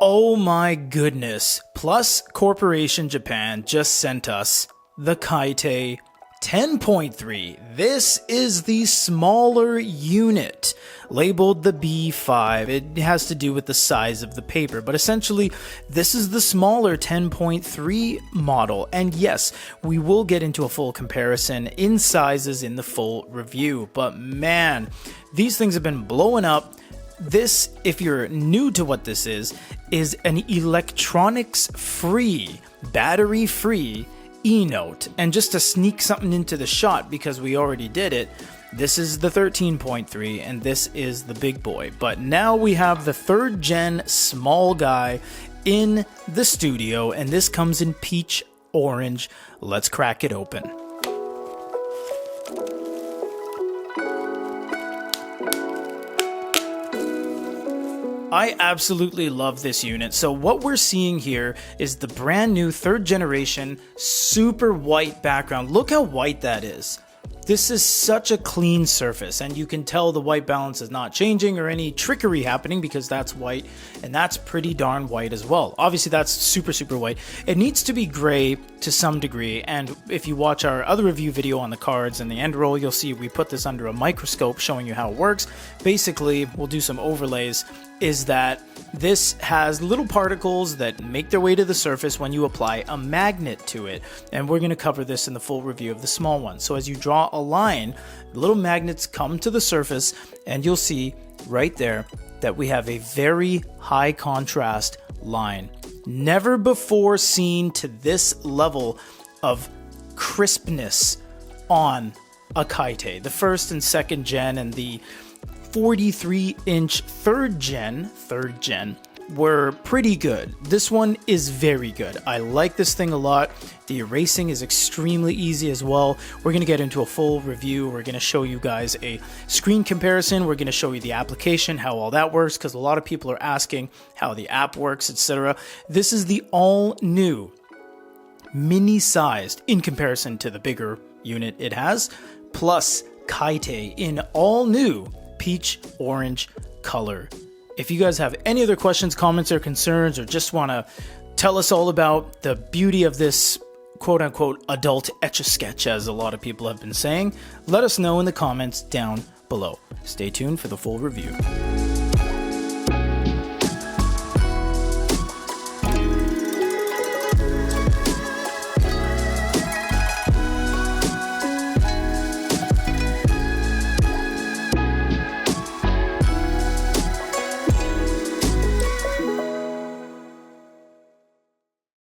Oh my goodness, PLUS Corporation Japan just sent us the Kaite 10.3. This is the smaller unit, labeled the B5. It has to do with the size of the paper, but essentially this is the smaller 10.3 model. And yes, we will get into a full comparison in sizes in the full review, but man, these things have been blowing up. This, if you're new to what this is an electronics-free, battery-free E-note. And just to sneak something into the shot, because we already did it, this is the 13.3 and this is the big boy. But now we have the 3rd gen small guy in the studio, and this comes in peach orange. Let's crack it open. I absolutely love this unit. So what we're seeing here is the brand new 3rd generation super white background. Look how white that is. This is such a clean surface, and you can tell the white balance is not changing or any trickery happening because that's white, and that's pretty darn white as well. Obviously that's super white. It needs to be gray to some degree, and if you watch our other review video on the cards and the end roll, you'll see we put this under a microscope showing you how it works. Basically, we'll do some overlays, is that this has little particles that make their way to the surface when you apply a magnet to it. And we're going to cover this in the full review of the small one. So as you draw a line, the little magnets come to the surface, and you'll see right there that we have a very high contrast line. Never before seen to this level of crispness on a Kaite. The 1st and 2nd gen and the 43-inch 3rd gen were pretty good. This one is very good. I like this thing a lot. The erasing is extremely easy as well. We're going to get into a full review. We're going to show you guys a screen comparison. We're going to show you the application, how all that works, because a lot of people are asking how the app works, etc. This is the all new mini-sized, in comparison to the bigger unit it has, PLUS Kaite in all new peach orange color. If you guys have any other questions, comments, or concerns, or just want to tell us all about the beauty of this quote-unquote adult etch-a-sketch, as a lot of people have been saying, let us know in the comments down below. Stay tuned for the full review.